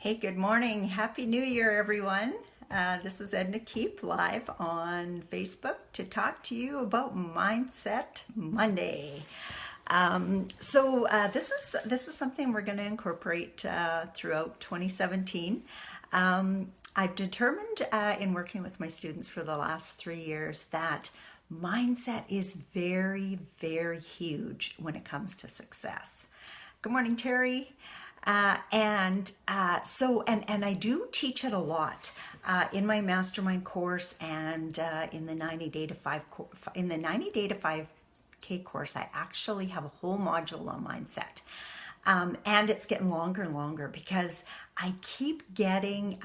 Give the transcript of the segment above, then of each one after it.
Hey, good morning. Happy New Year, everyone. This is Edna Keep live on Facebook to talk to you about Mindset Monday. This is something we're going to incorporate throughout 2017. I've determined in working with my students for the last 3 years that mindset is very, very huge when it comes to success. Good morning, Terry. And I do teach it a lot in my mastermind course and in the 90 Day to 5K course. I actually have a whole module on mindset. And it's getting longer and longer because I keep getting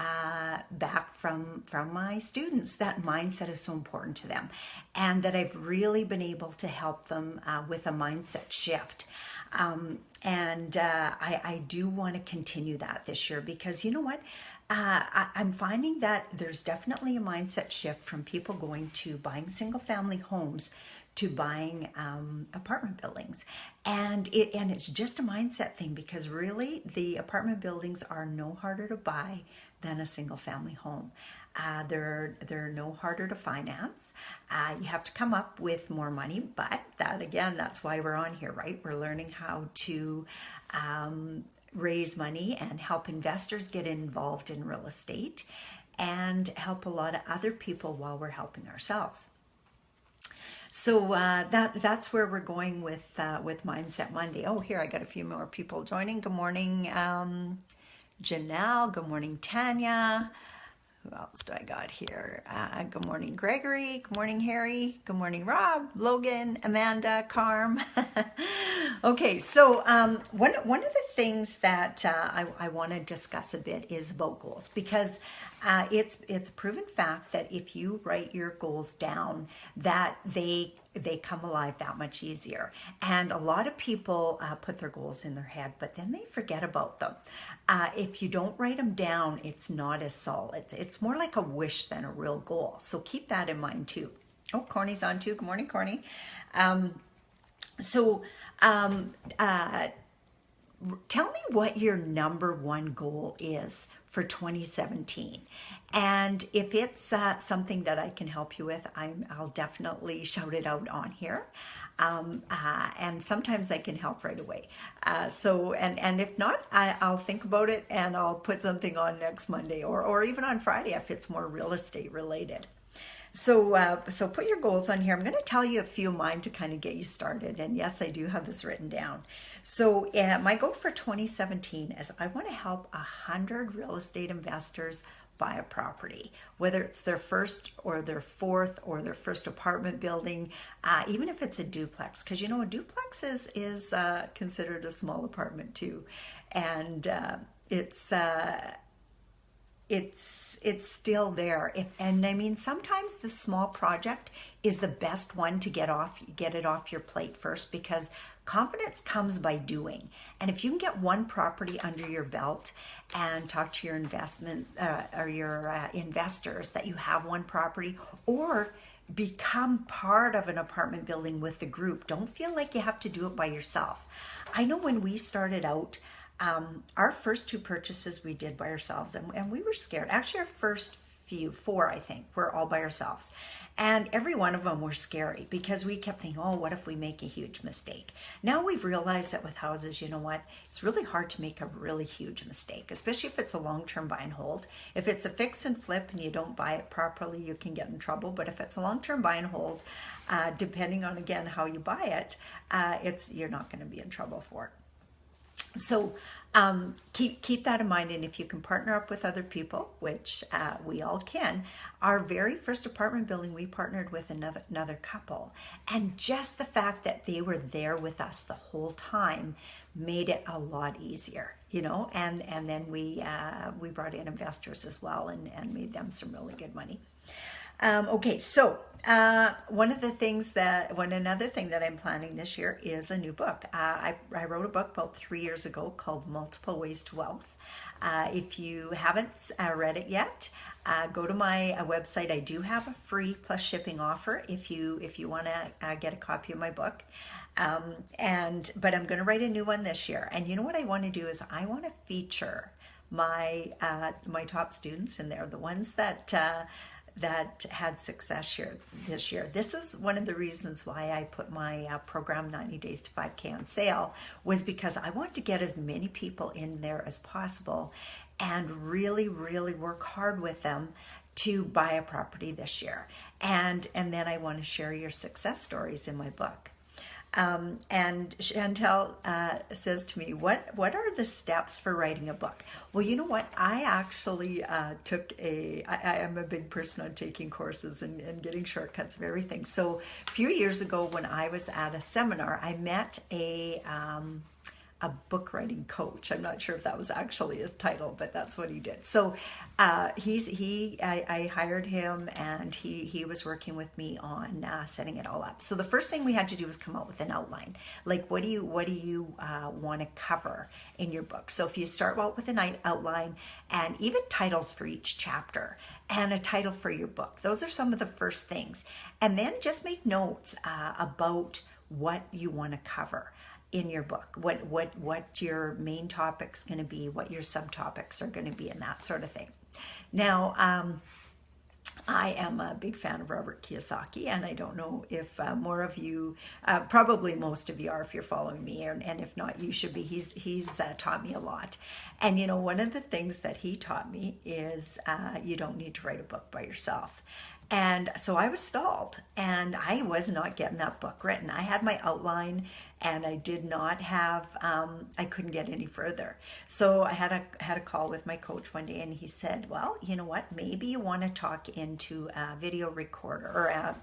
back from my students that mindset is so important to them, and that I've really been able to help them with a mindset shift. I do want to continue that this year because you know what? I'm finding that there's definitely a mindset shift from people going to buying single family homes to buying apartment buildings, and it's just a mindset thing because really the apartment buildings are no harder to buy than a single family home. They're no harder to finance. You have to come up with more money, but that's why we're on here, right? We're learning how to raise money and help investors get involved in real estate and help a lot of other people while we're helping ourselves. So that's where we're going with Mindset Monday. Oh, here I got a few more people joining. Good morning, Janelle. Good morning, Tanya. Who else do I got here? Good morning, Gregory. Good morning, Harry. Good morning, Rob, Logan, Amanda, Carm. Okay, so one of the things that I want to discuss a bit is about goals, because it's a proven fact that if you write your goals down, that they come alive that much easier. And a lot of people put their goals in their head, but then they forget about them. If you don't write them down, it's not as solid. It's more like a wish than a real goal. So keep that in mind too. Oh, Corny's on too. Good morning, Corny. Tell me what your number one goal is for 2017. And if it's something that I can help you with, I'll definitely shout it out on here. And sometimes I can help right away. And if not, I'll think about it and I'll put something on next Monday or even on Friday if it's more real estate related. So put your goals on here. I'm going to tell you a few of mine to kind of get you started. And yes, I do have this written down. So my goal for 2017 is I want to help 100 real estate investors buy a property, whether it's their first or their fourth or their first apartment building, even if it's a duplex, because you know a duplex is considered a small apartment too, and it's still there. And I mean, sometimes the small project is the best one to get it off your plate first, because confidence comes by doing. And if you can get one property under your belt and talk to your investment or your investors that you have one property, or become part of an apartment building with the group, don't feel like you have to do it by yourself. I know when we started out, our first two purchases we did by ourselves, and we were scared. Actually, our first four, I think, were all by ourselves. And every one of them were scary because we kept thinking, oh, what if we make a huge mistake? Now we've realized that with houses, you know what? It's really hard to make a really huge mistake, especially if it's a long-term buy and hold. If it's a fix and flip and you don't buy it properly, you can get in trouble. But if it's a long-term buy and hold, depending on, again, how you buy it, you're not going to be in trouble for it. So keep that in mind, and if you can partner up with other people, which we all can. Our very first apartment building, we partnered with another couple, and just the fact that they were there with us the whole time made it a lot easier, you know. And then we brought in investors as well and made them some really good money. Okay, so another thing that I'm planning this year is a new book. I wrote a book about 3 years ago called Multiple Ways to Wealth. If you haven't read it yet, go to my website. I do have a free plus shipping offer if you want to get a copy of my book. But I'm going to write a new one this year. And you know what I want to do is I want to feature my top students in there, the ones that that had success this year. This is one of the reasons why I put my program 90 Days to 5K on sale, was because I want to get as many people in there as possible and really, really work hard with them to buy a property this year. And then I want to share your success stories in my book. And Chantel says to me, what are the steps for writing a book? Well, you know what? I actually I am a big person on taking courses and getting shortcuts of everything. So a few years ago when I was at a seminar, I met a book writing coach. I'm not sure if that was actually his title, but that's what he did. So I hired him, and he was working with me on setting it all up. So the first thing we had to do was come up with an outline. Like, what do you want to cover in your book? So if you start out with an outline, and even titles for each chapter, and a title for your book, those are some of the first things. And then just make notes about what you want to cover in your book, what your main topic's going to be, what your subtopics are going to be, and that sort of thing. Now, I am a big fan of Robert Kiyosaki, and I don't know if more of you, probably most of you are if you're following me, and if not, you should be. He's taught me a lot. And you know, one of the things that he taught me is you don't need to write a book by yourself. And so I was stalled, and I was not getting that book written. I had my outline, and I did not have, I couldn't get any further. So I had a call with my coach one day, and he said, well, you know what, maybe you want to talk into a video recorder, or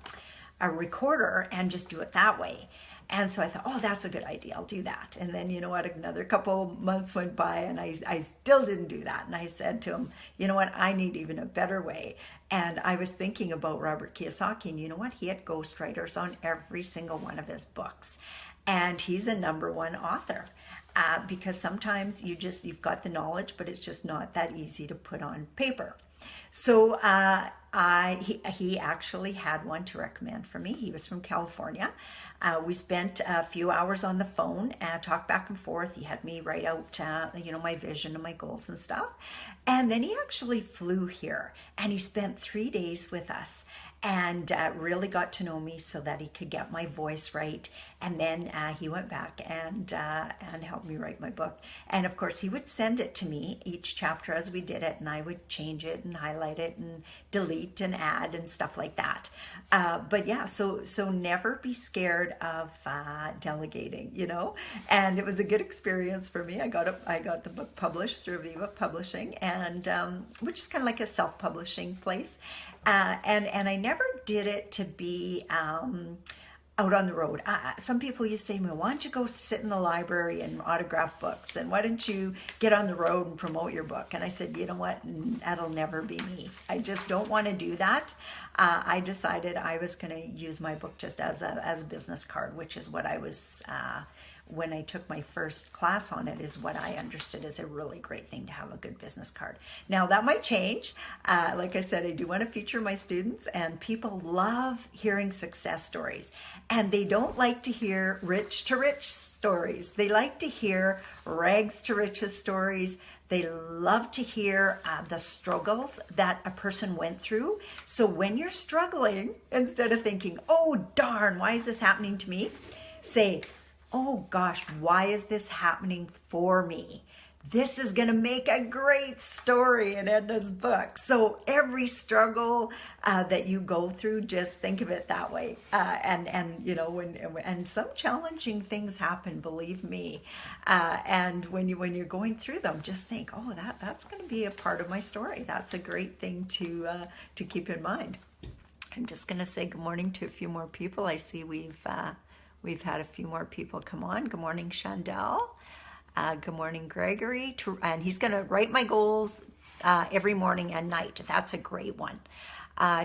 a recorder, and just do it that way. And so I thought, oh, that's a good idea. I'll do that. And then, you know what, another couple months went by, and I still didn't do that. And I said to him, you know what, I need even a better way. And I was thinking about Robert Kiyosaki, and you know what, he had ghostwriters on every single one of his books. And he's a #1 author. Because sometimes you've got the knowledge, but it's just not that easy to put on paper. So he actually had one to recommend for me. He was from California. We spent a few hours on the phone and talked back and forth. He had me write out, my vision and my goals and stuff. And then he actually flew here, and he spent 3 days with us, and really got to know me so that he could get my voice right. And then he went back and helped me write my book. And of course, he would send it to me, each chapter as we did it, and I would change it and highlight it and delete and add and stuff like that. But yeah, so never be scared of delegating, you know. And it was a good experience for me. I got the book published through Viva Publishing, and which is kind of like a self-publishing place. And I never did it to be out on the road. Some people used to say to me, why don't you go sit in the library and autograph books? And why don't you get on the road and promote your book? And I said, you know what? That'll never be me. I just don't want to do that. I decided I was going to use my book just as a business card, which is what I was, when I took my first class on it, is what I understood as a really great thing to have a good business card. Now that might change. Like I said, I do want to feature my students, and people love hearing success stories, and they don't like to hear rich to rich stories. They like to hear rags to riches stories. They love to hear the struggles that a person went through. So when you're struggling, instead of thinking, oh darn, why is this happening to me? Say, oh gosh, why is this happening for me? This is going to make a great story in Edna's book. So every struggle that you go through, just think of it that way. And you know, when some challenging things happen, believe me. And when you're going through them, just think, oh, that's going to be a part of my story. That's a great thing to keep in mind. I'm just going to say good morning to a few more people. I see we've had a few more people come on. Good morning, Chandel. Good morning, Gregory. And he's going to write my goals every morning and night. That's a great one.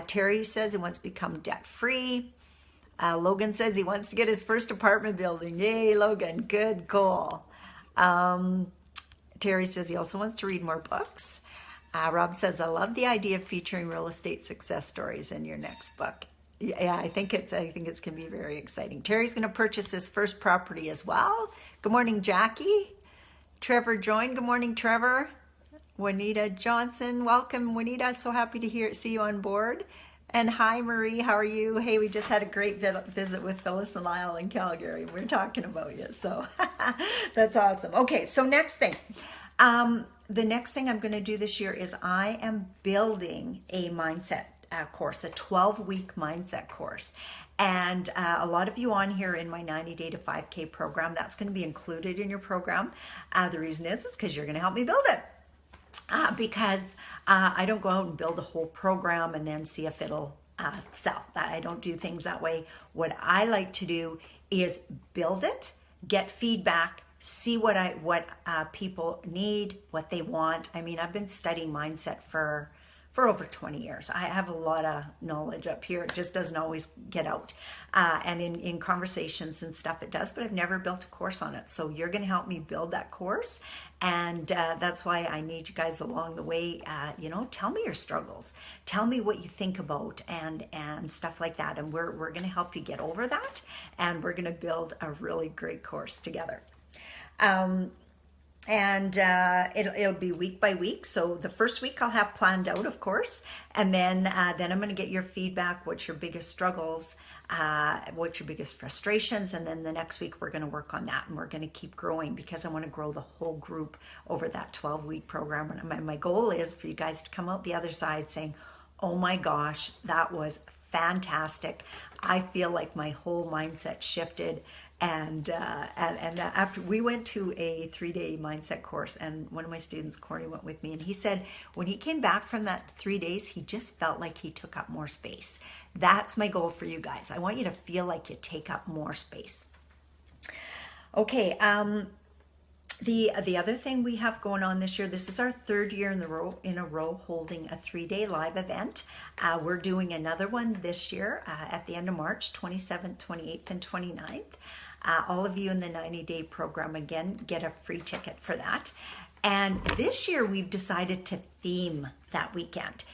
Terry says he wants to become debt-free. Logan says he wants to get his first apartment building. Yay, Logan. Good goal. Terry says he also wants to read more books. Rob says, I love the idea of featuring real estate success stories in your next book. Yeah, I think it's going to be very exciting. Terry's going to purchase his first property as well. Good morning, Jackie. Trevor joined. Good morning, Trevor. Juanita Johnson, welcome, Juanita. So happy to see you on board. And hi, Marie. How are you? Hey, we just had a great visit with Phyllis and Lyle in Calgary. We're talking about you, so that's awesome. Okay, so next thing. The next thing I'm going to do this year is I am building a mindset course, a 12-week mindset course. And a lot of you on here in my 90 Day to 5K program, that's going to be included in your program. The reason is because you're going to help me build it. Because I don't go out and build a whole program and then see if it'll sell. I don't do things that way. What I like to do is build it, get feedback, see what people need, what they want. I mean, I've been studying mindset for over 20 years. I have a lot of knowledge up here. It just doesn't always get out. And in conversations and stuff it does, but I've never built a course on it. So you're gonna help me build that course. And that's why I need you guys along the way. Tell me your struggles. Tell me what you think about and stuff like that. And we're gonna help you get over that. And we're gonna build a really great course together. It'll be week by week. So the first week I'll have planned out, of course, and then I'm going to get your feedback. What's your biggest struggles? What's your biggest frustrations? And then the next week we're going to work on that, and we're going to keep growing because I want to grow the whole group over that 12-week program. And my goal is for you guys to come out the other side saying, "Oh my gosh, that was fantastic! I feel like my whole mindset shifted." And after we went to a 3-day mindset course, and one of my students, Corey, went with me, and he said when he came back from that 3 days, he just felt like he took up more space. That's my goal for you guys. I want you to feel like you take up more space. Okay, the other thing we have going on this year, this is our third year in a row holding a 3-day live event. We're doing another one this year at the end of March, 27th, 28th, and 29th. All of you in the 90-day program, again, get a free ticket for that. And this year we've decided to theme that weekend.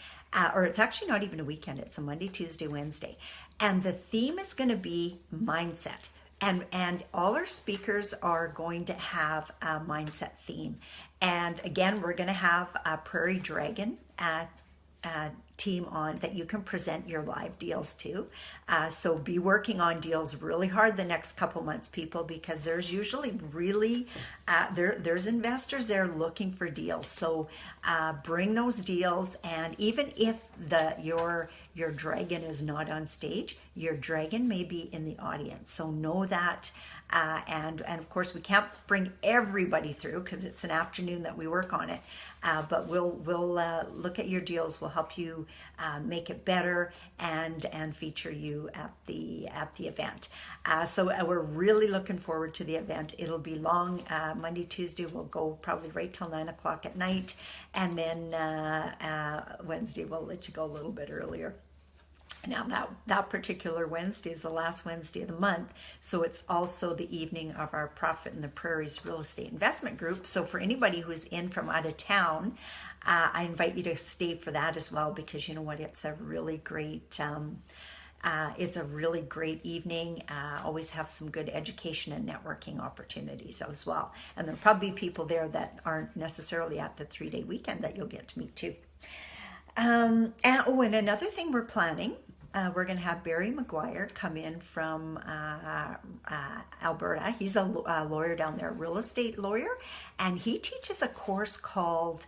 Or it's actually not even a weekend, it's a Monday, Tuesday, Wednesday. And the theme is going to be mindset. And all our speakers are going to have a mindset theme. And again, we're going to have a Prairie Dragon team on that you can present your live deals to. So be working on deals really hard the next couple months, people, because there's usually really, there's investors there looking for deals. So bring those deals, and even if your dragon is not on stage, your dragon may be in the audience. So know that. And of course we can't bring everybody through because it's an afternoon that we work on it. But we'll look at your deals. We'll help you make it better and feature you at the event. So we're really looking forward to the event. It'll be long. Monday, Tuesday we'll go probably right till 9 o'clock at night, and then Wednesday we'll let you go a little bit earlier. Now that particular Wednesday is the last Wednesday of the month, so it's also the evening of our Profit in the Prairies Real Estate Investment Group. So for anybody who's in from out of town, I invite you to stay for that as well, because you know what, it's a really great evening. Always have some good education and networking opportunities as well. And there'll probably be people there that aren't necessarily at the 3-day weekend that you'll get to meet too. And another thing we're planning, we're going to have Barry McGuire come in from Alberta. He's a lawyer down there, a real estate lawyer, and he teaches a course called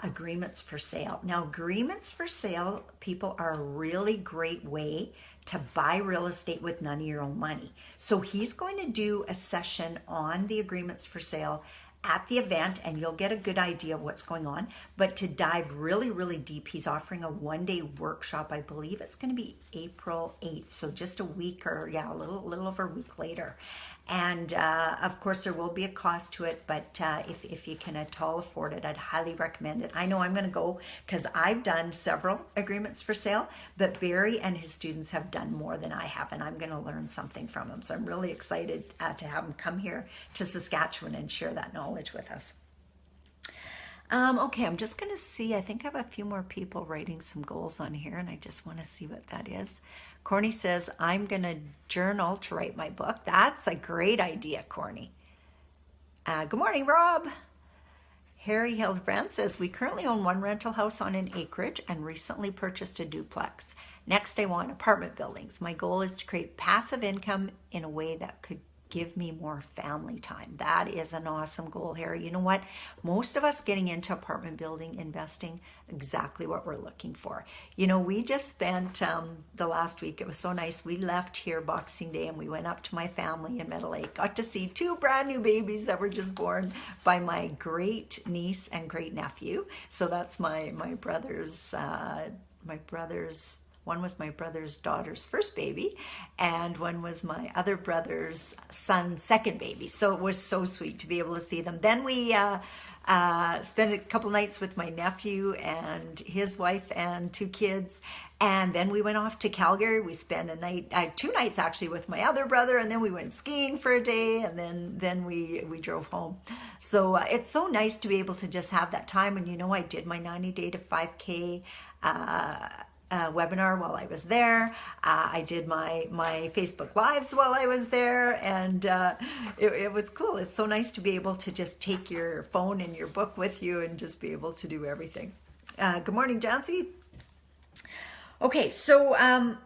Agreements for Sale. Now, agreements for sale, people, are a really great way to buy real estate with none of your own money. So he's going to do a session on the agreements for sale at the event, and you'll get a good idea of what's going on. But to dive really, really deep, he's offering a 1-day workshop. I believe it's going to be April 8th, so just a week, or a little over a week later. And of course, there will be a cost to it, but if you can at all afford it, I'd highly recommend it. I know I'm going to go because I've done several agreements for sale, but Barry and his students have done more than I have, and I'm going to learn something from him. So I'm really excited to have him come here to Saskatchewan and share that knowledge with us. Okay, I'm just going to see. I think I have a few more people writing some goals on here, and I just want to see what that is. Corny says, I'm going to journal to write my book. That's a great idea, Corny. Good morning, Rob. Harry Hildebrand says, we currently own one rental house on an acreage and recently purchased a duplex. Next, I want apartment buildings. My goal is to create passive income in a way that could give me more family time. That is an awesome goal, Harry. You know what? Most of us getting into apartment building investing, exactly what we're looking for. You know, we just spent the last week, it was so nice. We left here Boxing Day and we went up to my family in Meadow Lake. Got to see two brand new babies that were just born by my great niece and great nephew. So that's my brother's one was my brother's daughter's first baby, and one was my other brother's son's second baby. So it was so sweet to be able to see them. Then we spent a couple nights with my nephew and his wife and two kids. And then we went off to Calgary. We spent a night, 2 nights actually, with my other brother, and then we went skiing for a day, and then we drove home. So it's so nice to be able to just have that time. And you know, I did my 90 day to 5K webinar while I was there. I did my Facebook Lives while I was there, and it was cool. It's so nice to be able to just take your phone and your book with you and just be able to do everything. Good morning, Jancy. Okay, so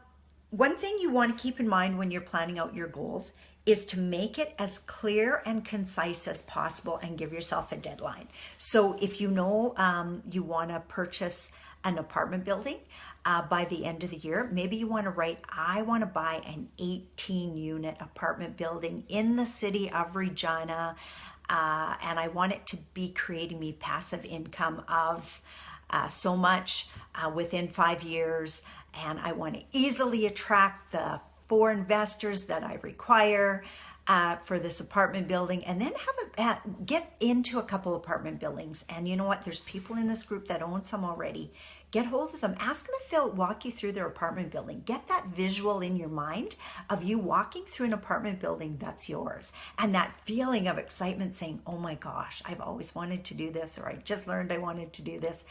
one thing you want to keep in mind when you're planning out your goals is to make it as clear and concise as possible and give yourself a deadline. So if you know you want to purchase an apartment building by the end of the year, maybe you want to write, I want to buy an 18-unit apartment building in the city of Regina, and I want it to be creating me passive income of so much within 5 years, and I want to easily attract the 4 investors that I require for this apartment building, and then get into a couple apartment buildings. And you know what? There's people in this group that own some already. Get hold of them. Ask them if they'll walk you through their apartment building. Get that visual in your mind of you walking through an apartment building that's yours, and that feeling of excitement saying, oh my gosh, I've always wanted to do this, or I just learned I wanted to do this.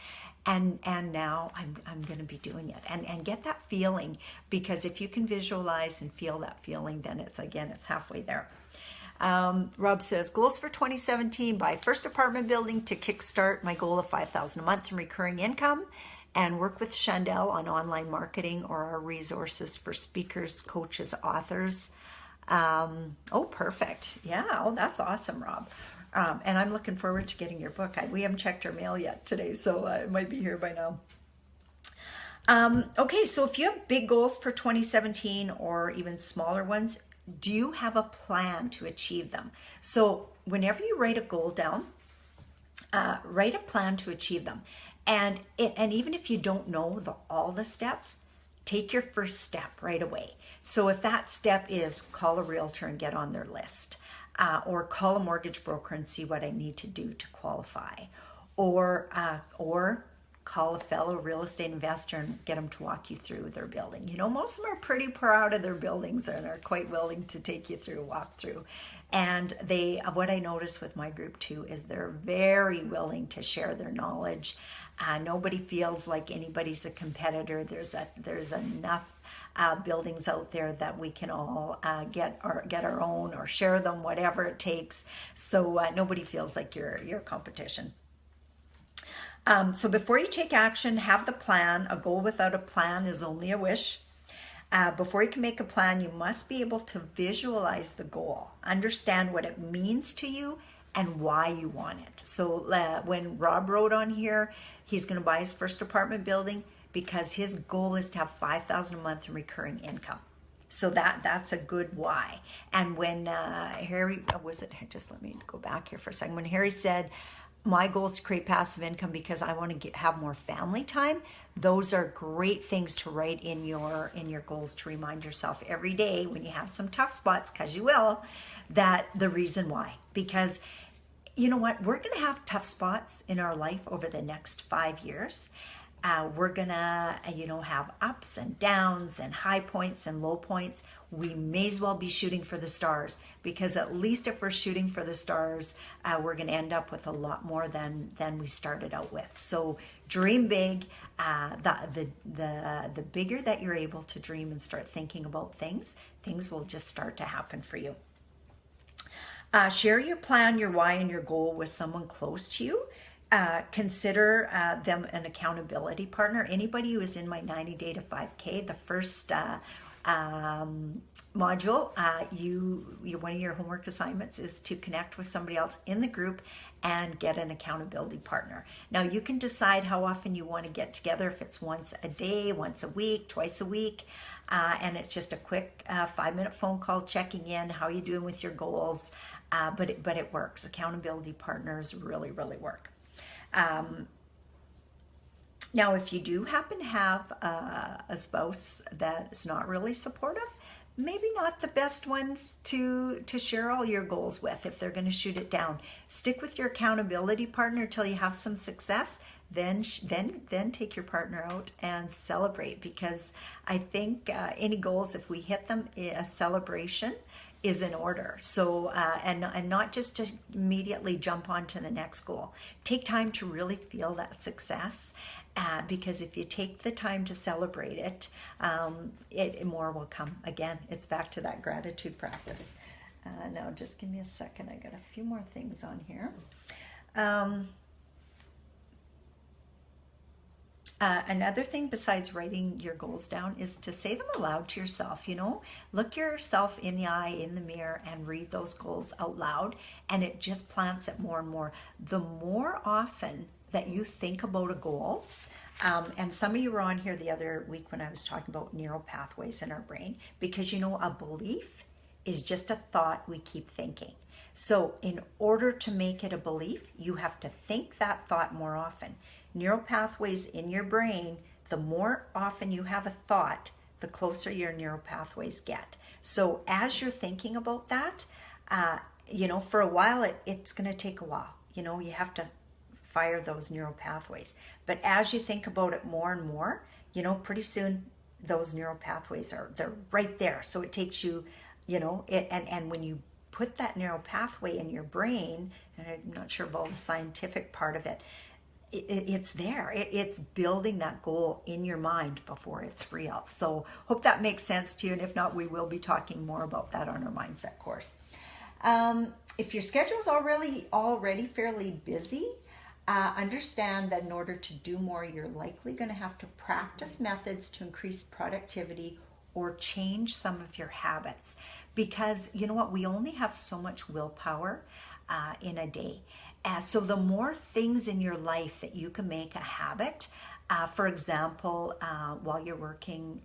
And now I'm going to be doing it, and get that feeling, because if you can visualize and feel that feeling, then it's halfway there. Rob says, goals for 2017, buy first apartment building to kickstart my goal of $5,000 a month in recurring income, and work with Chandel on online marketing or our resources for speakers, coaches, authors. Oh, perfect. Yeah, oh, that's awesome, Rob. And I'm looking forward to getting your book. We haven't checked our mail yet today, so it might be here by now. Okay, so if you have big goals for 2017 or even smaller ones, do you have a plan to achieve them? So whenever you write a goal down, write a plan to achieve them. And even if you don't know all the steps, take your first step right away. So if that step is call a realtor and get on their list, or call a mortgage broker and see what I need to do to qualify, or call a fellow real estate investor and get them to walk you through their building. You know, most of them are pretty proud of their buildings and are quite willing to take you through a walkthrough. And what I notice with my group too is they're very willing to share their knowledge. Nobody feels like anybody's a competitor. There's enough buildings out there that we can all get our own or share them, whatever it takes. So nobody feels like you're a competition. So before you take action, have the plan. A goal without a plan is only a wish. Before you can make a plan, you must be able to visualize the goal, understand what it means to you and why you want it. So when Rob wrote on here, he's going to buy his first apartment building because his goal is to have $5,000 a month in recurring income. So that's a good why. And when Harry, just let me go back here for a second. When Harry said, my goal is to create passive income because I want to have more family time, those are great things to write in your goals to remind yourself every day when you have some tough spots, because you will, that the reason why. Because you know what? We're going to have tough spots in our life over the next 5 years. We're going to, have ups and downs and high points and low points. We may as well be shooting for the stars, because at least if we're shooting for the stars, we're going to end up with a lot more than we started out with. So dream big. The bigger that you're able to dream and start thinking about things will just start to happen for you. Share your plan, your why, and your goal with someone close to you. Consider them an accountability partner. Anybody who is in my 90 Day to 5K, the first module, one of your homework assignments is to connect with somebody else in the group and get an accountability partner. Now you can decide how often you want to get together, if it's once a day, once a week, twice a week, and it's just a quick 5-minute phone call checking in, how you doing with your goals, but it works. Accountability partners really, really work. Now, if you do happen to have a spouse that is not really supportive, maybe not the best ones to share all your goals with if they're going to shoot it down. Stick with your accountability partner till you have some success. Then take your partner out and celebrate, because I think any goals, if we hit them, a celebration is in order. So and not just to immediately jump on to the next goal. Take time to really feel that success, because if you take the time to celebrate it, more will come. Again, it's back to that gratitude practice. Now just give me a second, I got a few more things on here. Another thing besides writing your goals down is to say them aloud to yourself. Look yourself in the eye, in the mirror, and read those goals out loud, and it just plants it more and more. The more often that you think about a goal, and some of you were on here the other week when I was talking about neural pathways in our brain, because a belief is just a thought we keep thinking. So in order to make it a belief, you have to think that thought more often. Neural pathways in your brain, the more often you have a thought, the closer your neural pathways get. So as you're thinking about that, for a while, it's going to take a while. You have to fire those neural pathways. But as you think about it more and more, pretty soon those neural pathways they're right there. So it takes you, and when you put that neural pathway in your brain, and I'm not sure of all the scientific part of it, it's there. It's building that goal in your mind before it's real. So hope that makes sense to you. And if not, we will be talking more about that on our mindset course. If your schedule is already fairly busy, understand that in order to do more, you're likely going to have to practice methods to increase productivity or change some of your habits. Because you know what? We only have so much willpower in a day. So the more things in your life that you can make a habit, for example, while you're working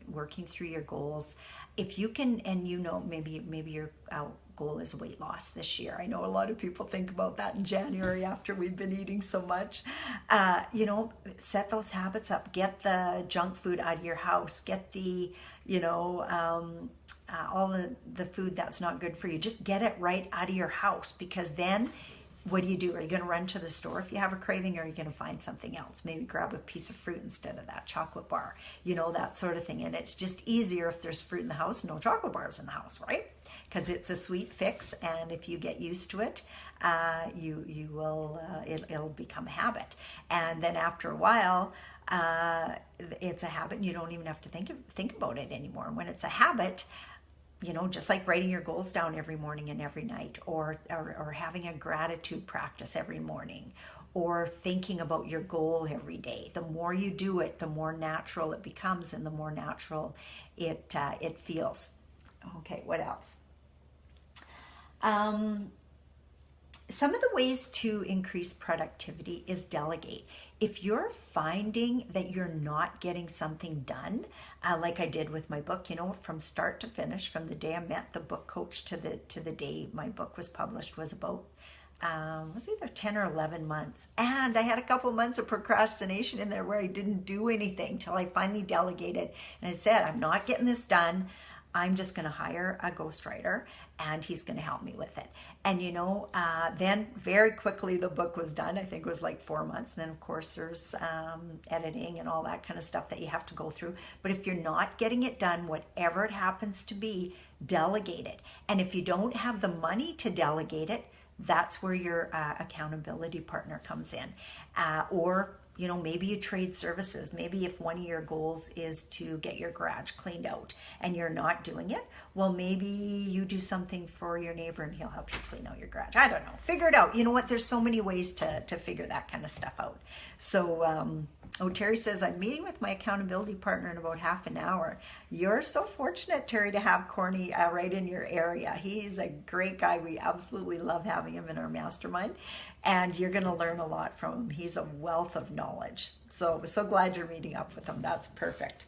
through your goals, if you can, and maybe your goal is weight loss this year. I know a lot of people think about that in January after we've been eating so much. Set those habits up. Get the junk food out of your house. Get the, all the food that's not good for you. Just get it right out of your house, because then what do? Are you going to run to the store if you have a craving, or are you going to find something else? Maybe grab a piece of fruit instead of that chocolate bar, that sort of thing. And it's just easier if there's fruit in the house, no chocolate bars in the house, right? Because it's a sweet fix, and if you get used to it, you will. It'll become a habit, and then after a while, it's a habit, and you don't even have to think about it anymore. And when it's a habit, just like writing your goals down every morning and every night, or having a gratitude practice every morning, or thinking about your goal every day. The more you do it, the more natural it becomes, and the more natural it feels. Okay, what else? Some of the ways to increase productivity is delegate. If you're finding that you're not getting something done, like I did with my book, from start to finish, from the day I met the book coach to the day my book was published, was about was either 10 or 11 months. And I had a couple months of procrastination in there where I didn't do anything till I finally delegated. And I said, I'm not getting this done. I'm just going to hire a ghostwriter, and he's going to help me with it. And then very quickly the book was done. I think it was like 4 months. And then of course there's editing and all that kind of stuff that you have to go through. But if you're not getting it done, whatever it happens to be, delegate it. And if you don't have the money to delegate it, that's where your accountability partner comes in. or maybe you trade services. Maybe if one of your goals is to get your garage cleaned out and you're not doing it, well, maybe you do something for your neighbor and he'll help you clean out your garage. I don't know. Figure it out. You know what? There's so many ways to figure that kind of stuff out. So, Terry says, I'm meeting with my accountability partner in about half an hour. You're so fortunate, Terry, to have Corny right in your area. He's a great guy. We absolutely love having him in our mastermind. And you're going to learn a lot from him. He's a wealth of knowledge. So glad you're meeting up with him. That's perfect.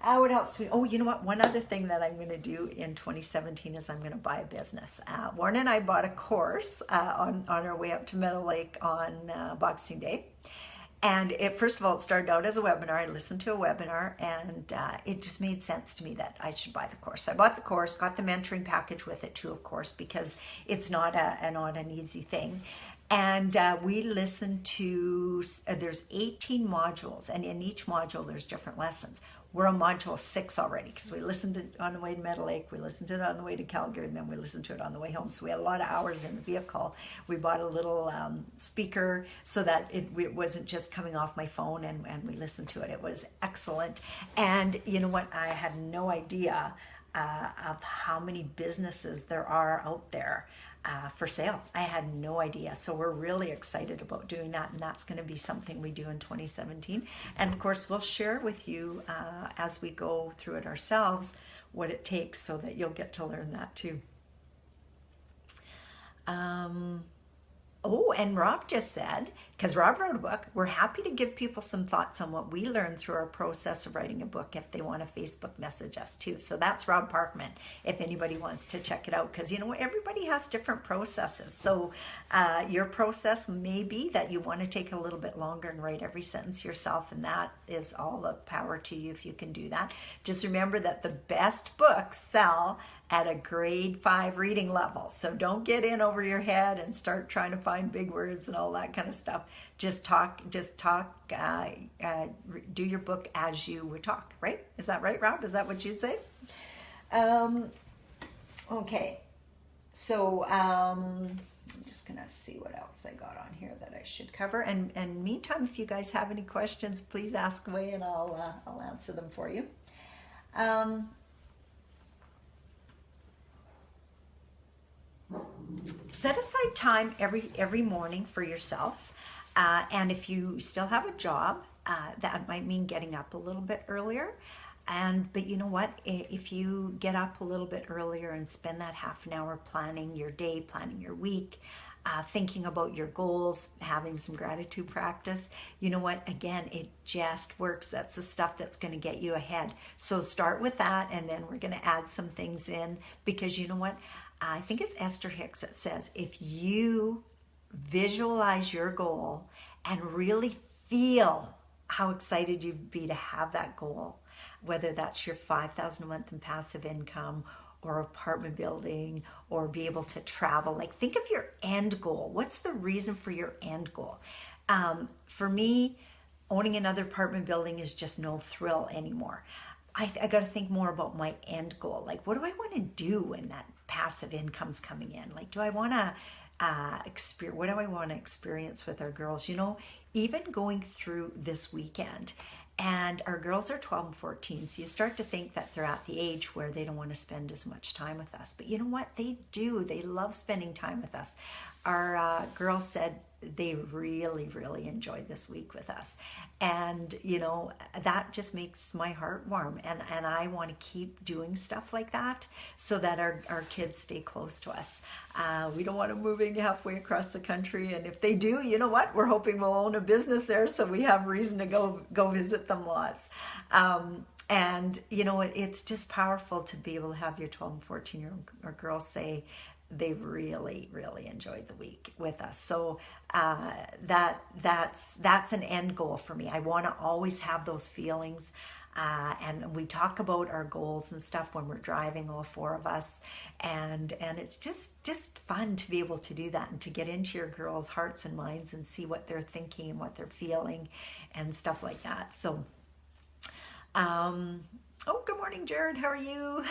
What else? You know what? One other thing that I'm going to do in 2017 is I'm going to buy a business. Warren and I bought a course on our way up to Meadow Lake on Boxing Day. And first of all, it started out as a webinar. I listened to a webinar, and it just made sense to me that I should buy the course. So I bought the course, got the mentoring package with it too, of course, because it's not an easy thing. And we listened to, there's 18 modules, and in each module there's different lessons. We're on module 6 already because we listened to it on the way to Meadow Lake, we listened to it on the way to Calgary, and then we listened to it on the way home. So we had a lot of hours in the vehicle. We bought a little speaker so that it wasn't just coming off my phone, and we listened to it. It was excellent. And you know what? I had no idea of how many businesses there are out there for sale. I had no idea. So we're really excited about doing that, and that's going to be something we do in 2017. And of course, we'll share with you as we go through it ourselves what it takes, so that you'll get to learn that too. And Rob just said, because Rob wrote a book, we're happy to give people some thoughts on what we learned through our process of writing a book if they want to Facebook message us too. So that's Rob Parkman, if anybody wants to check it out, because everybody has different processes. So your process may be that you want to take a little bit longer and write every sentence yourself, and that is all the power to you if you can do that. Just remember that the best books sell at a grade 5 reading level. So don't get in over your head and start trying to find big words and all that kind of stuff. Just talk, do your book as you would talk, right? Is that right, Rob? Is that what you'd say? Okay. So I'm just gonna see what else I got on here that I should cover. And meantime, if you guys have any questions, please ask away and I'll answer them for you. Set aside time every morning for yourself, and if you still have a job, that might mean getting up a little bit earlier. But you know what? If you get up a little bit earlier and spend that half an hour planning your day, planning your week, thinking about your goals, having some gratitude practice, you know what? Again, it just works. That's the stuff that's going to get you ahead. So start with that, and then we're going to add some things in, because you know what? I think it's Esther Hicks that says, if you visualize your goal and really feel how excited you'd be to have that goal, whether that's your $5,000 a month in passive income, or apartment building, or be able to travel, like think of your end goal. What's the reason for your end goal? For me, owning another apartment building is just no thrill anymore. I got to think more about my end goal. Like, what do I want to do when that passive income's coming in? Like, do I want to what do I want to experience with our girls? Even going through this weekend, and our girls are 12 and 14, so you start to think that they're at the age where they don't want to spend as much time with us. But you know what? They do. They love spending time with us. Our girls said they really, really enjoyed this week with us. And, that just makes my heart warm. And I want to keep doing stuff like that so that our kids stay close to us. We don't want them moving halfway across the country. And if they do, you know what? We're hoping we'll own a business there, so we have reason to go visit them lots. And, it's just powerful to be able to have your 12 and 14-year-old girls say, they really, really enjoyed the week with us. So that's an end goal for me. I want to always have those feelings. And we talk about our goals and stuff when we're driving, all 4 of us. And it's just fun to be able to do that and to get into your girls' hearts and minds and see what they're thinking and what they're feeling and stuff like that. So, good morning, Jared. How are you?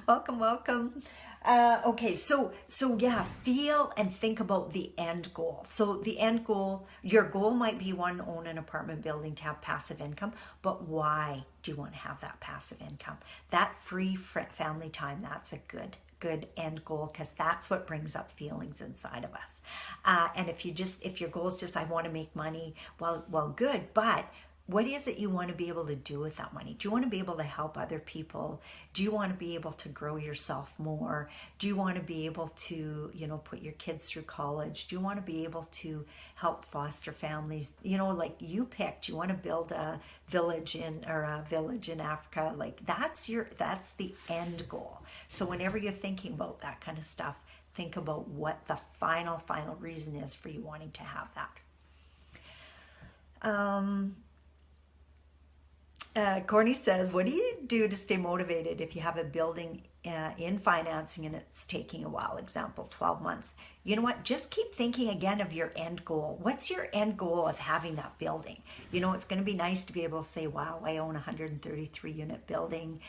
Welcome. Okay, so yeah, feel and think about the end goal. So the end goal, your goal might be one, own an apartment building to have passive income, but why do you want to have that passive income? That free family time, that's a good end goal, because that's what brings up feelings inside of us. And if your goal is just I want to make money, well, good, but what is it you want to be able to do with that money? Do you want to be able to help other people? Do you want to be able to grow yourself more? Do you want to be able to, put your kids through college? Do you want to be able to help foster families? Like you picked, you want to build a village in Africa. Like that's the end goal. So whenever you're thinking about that kind of stuff, think about what the final reason is for you wanting to have that. Courtney says, what do you do to stay motivated if you have a building in financing and it's taking a while? Example, 12 months. You know what? Just keep thinking again of your end goal. What's your end goal of having that building? It's going to be nice to be able to say, wow, I own a 133 unit building.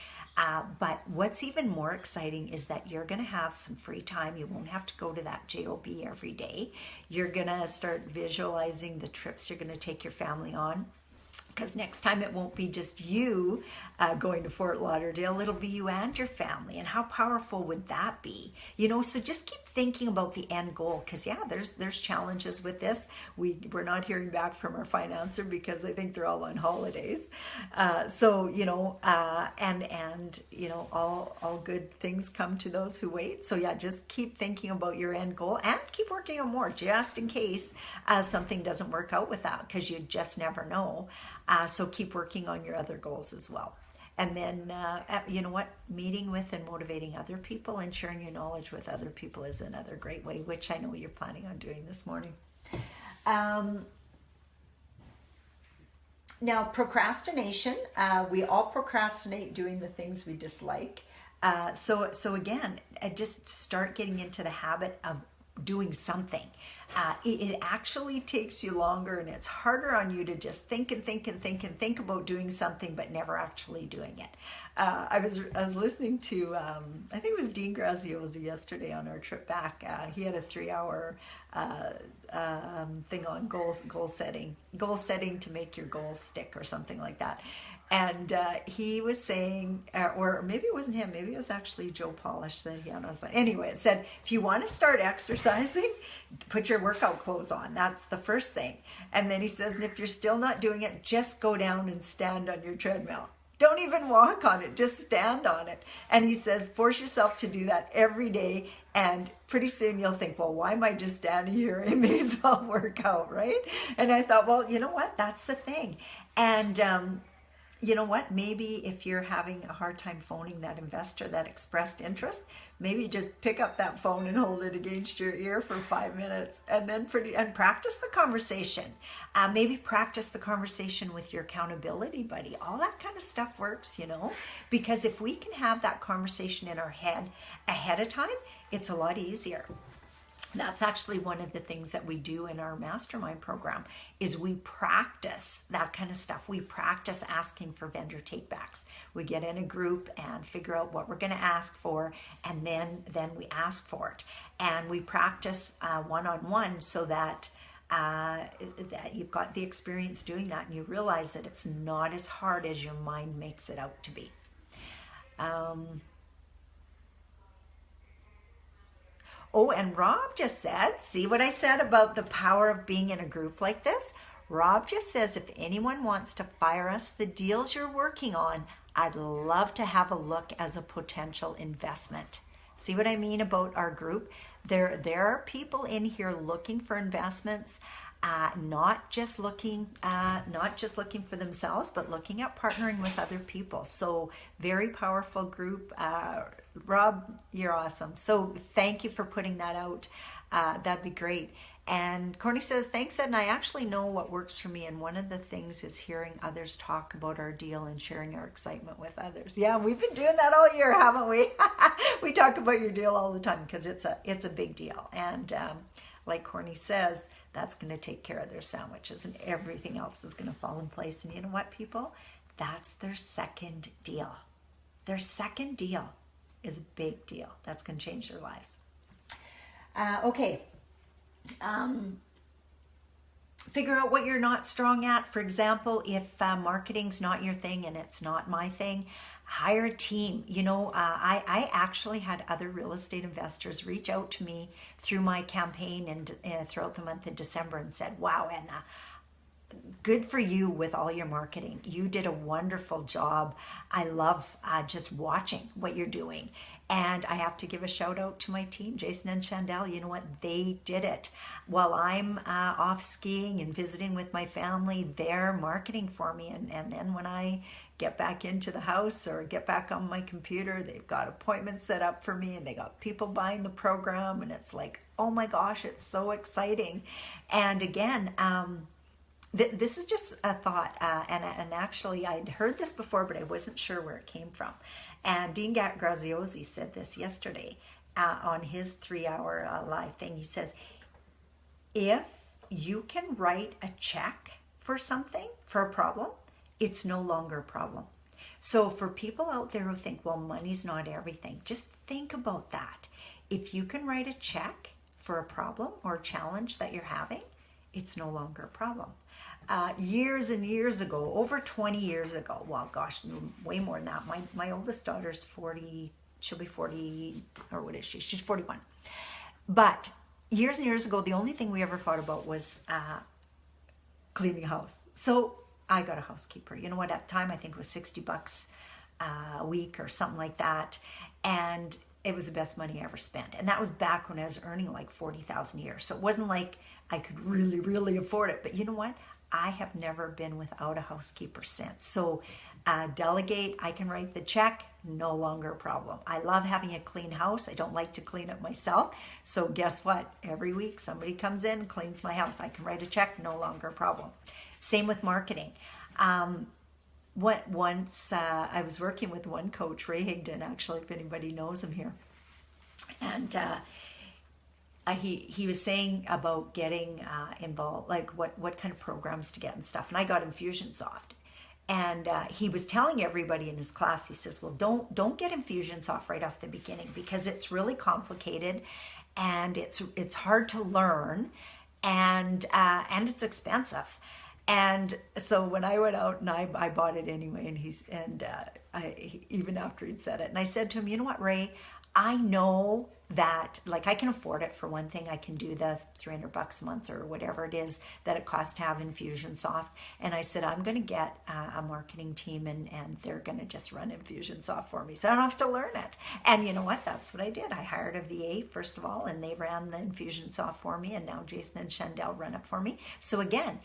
But what's even more exciting is that you're going to have some free time. You won't have to go to that JOB every day. You're going to start visualizing the trips you're going to take your family on. Because next time it won't be just you going to Fort Lauderdale, it'll be you and your family. And how powerful would that be? So just keep thinking about the end goal, because yeah, there's challenges with this. We're not hearing back from our financer because I think they're all on holidays. All good things come to those who wait. So yeah, just keep thinking about your end goal and keep working on more, just in case something doesn't work out with that, because you just never know. So keep working on your other goals as well. And then, meeting with and motivating other people and sharing your knowledge with other people is another great way, which I know you're planning on doing this morning. Now, procrastination, we all procrastinate doing the things we dislike. So again, just start getting into the habit of doing something. It actually takes you longer, and it's harder on you to just think about doing something but never actually doing it. I was listening to I think it was Dean Graziosi yesterday on our trip back. He had a 3-hour thing on goal setting to make your goals stick, or something like that. And he was saying, or maybe it wasn't him, maybe it was actually Joe Polish that he had. Anyway, it said, if you want to start exercising, put your workout clothes on. That's the first thing. And then he says, and if you're still not doing it, just go down and stand on your treadmill. Don't even walk on it, just stand on it. And he says, force yourself to do that every day. And pretty soon you'll think, well, why am I just standing here? I may as well work out, right? And I thought, well, you know what? That's the thing. And, you know what? Maybe if you're having a hard time phoning that investor that expressed interest, maybe just pick up that phone and hold it against your ear for 5 minutes, and then practice the conversation. Maybe practice the conversation with your accountability buddy. All that kind of stuff works, because if we can have that conversation in our head ahead of time, it's a lot easier. That's actually one of the things that we do in our mastermind program, is we practice that kind of stuff. We practice asking for vendor takebacks. We get in a group and figure out what we're going to ask for, and then we ask for it. And we practice one-on-one, so that you've got the experience doing that, and you realize that it's not as hard as your mind makes it out to be. Oh, and Rob just said, see what I said about the power of being in a group like this? Rob just says, if anyone wants to fire us the deals you're working on, I'd love to have a look as a potential investment. See what I mean about our group? There are people in here looking for investments, not just looking for themselves, but looking at partnering with other people. So very powerful group. Rob, you're awesome. So thank you for putting that out. That'd be great. And Courtney says, thanks, Ed, and I actually know what works for me. And one of the things is hearing others talk about our deal and sharing our excitement with others. Yeah, we've been doing that all year, haven't we? We talk about your deal all the time because it's a big deal. And like Courtney says, that's going to take care of their sandwiches, and everything else is going to fall in place. And you know what, people? That's their second deal. Their second deal. is a big deal. That's going to change their lives. Okay. Figure out what you're not strong at. For example, if marketing's not your thing and it's not my thing, hire a team. I actually had other real estate investors reach out to me through my campaign and throughout the month of December and said, wow, Edna, good for you with all your marketing. You did a wonderful job. I love just watching what you're doing. And I have to give a shout out to my team, Jason and Chandel. You know what? They did it. While I'm off skiing and visiting with my family, they're marketing for me. And then when I get back into the house or get back on my computer, they've got appointments set up for me and they got people buying the program. And it's like, oh my gosh, it's so exciting. And again, this is just a thought, and actually I'd heard this before, but I wasn't sure where it came from. And Dean Graziosi said this yesterday on his 3-hour live thing. He says, if you can write a check for something, for a problem, it's no longer a problem. So for people out there who think, well, money's not everything, just think about that. If you can write a check for a problem or a challenge that you're having, it's no longer a problem. Years and years ago, over 20 years ago, well, gosh, way more than that. My oldest daughter's 40, she'll be 40, or what is she? She's 41. But years and years ago, the only thing we ever thought about was cleaning a house. So I got a housekeeper. You know what? At the time, I think it was $60 a week or something like that. And it was the best money I ever spent. And that was back when I was earning like $40,000 a year. So it wasn't like I could really, really afford it. But you know what? I have never been without a housekeeper since. So delegate, I can write the check, no longer a problem. I love having a clean house. I don't like to clean it myself. So guess what? Every week somebody comes in, cleans my house. I can write a check, no longer a problem. Same with marketing. Once I was working with one coach, Ray Higdon, actually, if anybody knows him here. And he was saying about getting involved, like what kind of programs to get and stuff. And I got Infusionsoft. And he was telling everybody in his class, he says, well, don't get Infusionsoft right off the beginning because it's really complicated and it's hard to learn and it's expensive. And so when I went out and I bought it anyway, and even after he'd said it, and I said to him, you know what, Ray, I know that, like, I can afford it for one thing. I can do the $300 a month or whatever it is that it costs to have Infusionsoft. And I said, I'm going to get a marketing team and they're going to just run Infusionsoft for me. So I don't have to learn it. And you know what? That's what I did. I hired a VA, first of all, and they ran the Infusionsoft for me. And now Jason and Chandel run it for me. So again,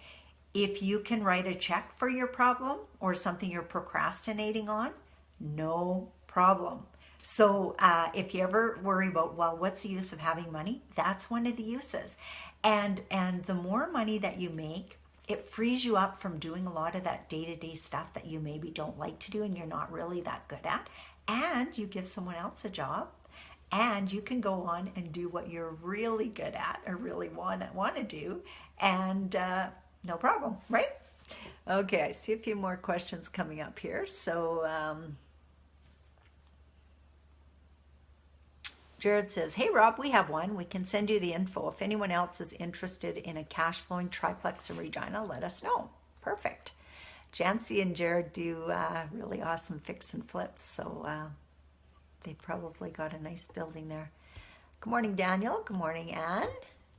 if you can write a check for your problem or something you're procrastinating on, no problem. So if you ever worry about, well, what's the use of having money? That's one of the uses. And the more money that you make, it frees you up from doing a lot of that day-to-day stuff that you maybe don't like to do and you're not really that good at. And you give someone else a job and you can go on and do what you're really good at or really want to do. And no problem, right? Okay, I see a few more questions coming up here. So Jared says, hey Rob, we have one. We can send you the info. If anyone else is interested in a cash flowing triplex in Regina, let us know. Perfect. Jancy and Jared do really awesome fix and flips. So they probably got a nice building there. Good morning, Daniel. Good morning, Anne.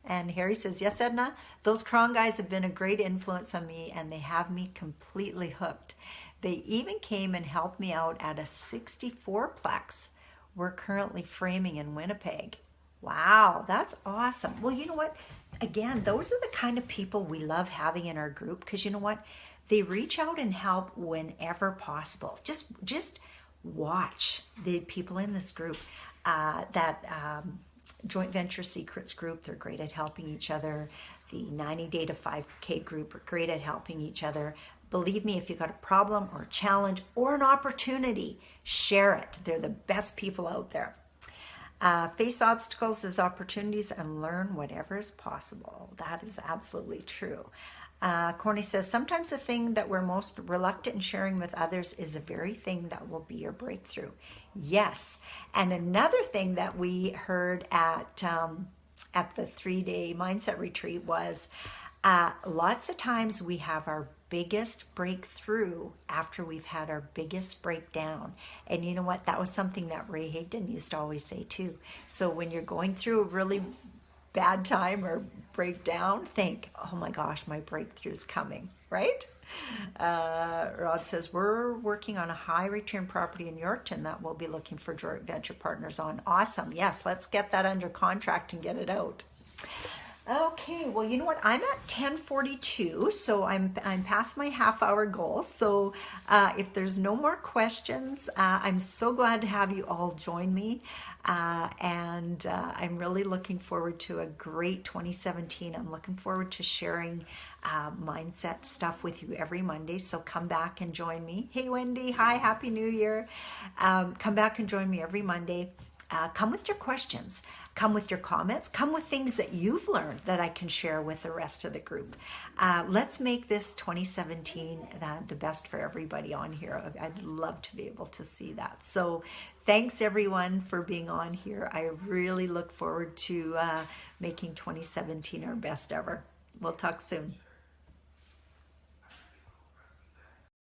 And Harry says, yes, Edna, those Kron guys have been a great influence on me and they have me completely hooked. They even came and helped me out at a 64-plex we're currently framing in Winnipeg. Wow, that's awesome. Well, you know what? Again, those are the kind of people we love having in our group because you know what? They reach out and help whenever possible. Just watch the people in this group. Joint Venture Secrets group, they're great at helping each other. The 90 Day to 5K group are great at helping each other. Believe me, if you've got a problem or a challenge or an opportunity, share it. They're the best people out there. Face obstacles as opportunities and learn whatever is possible. That is absolutely true. Corny says, sometimes the thing that we're most reluctant in sharing with others is the very thing that will be your breakthrough. Yes. And another thing that we heard at the 3-day mindset retreat was lots of times we have our biggest breakthrough after we've had our biggest breakdown. And you know what? That was something that Ray Higdon used to always say too. So when you're going through a really bad time or breakdown, think, oh my gosh, my breakthrough's coming, right? Rod says, we're working on a high return property in Yorkton that we'll be looking for joint venture partners on. Awesome. Yes, let's get that under contract and get it out. Okay, well, you know what? I'm at 10:42, so I'm past my half-hour goal. So if there's no more questions, I'm so glad to have you all join me, and I'm really looking forward to a great 2017. I'm looking forward to sharing mindset stuff with you every Monday. So come back and join me. Hey, Wendy. Hi, Happy New Year. Come back and join me every Monday. Come with your questions, come with your comments, come with things that you've learned that I can share with the rest of the group. Let's make this 2017 the best for everybody on here. I'd love to be able to see that. So thanks everyone for being on here. I really look forward to making 2017 our best ever. We'll talk soon.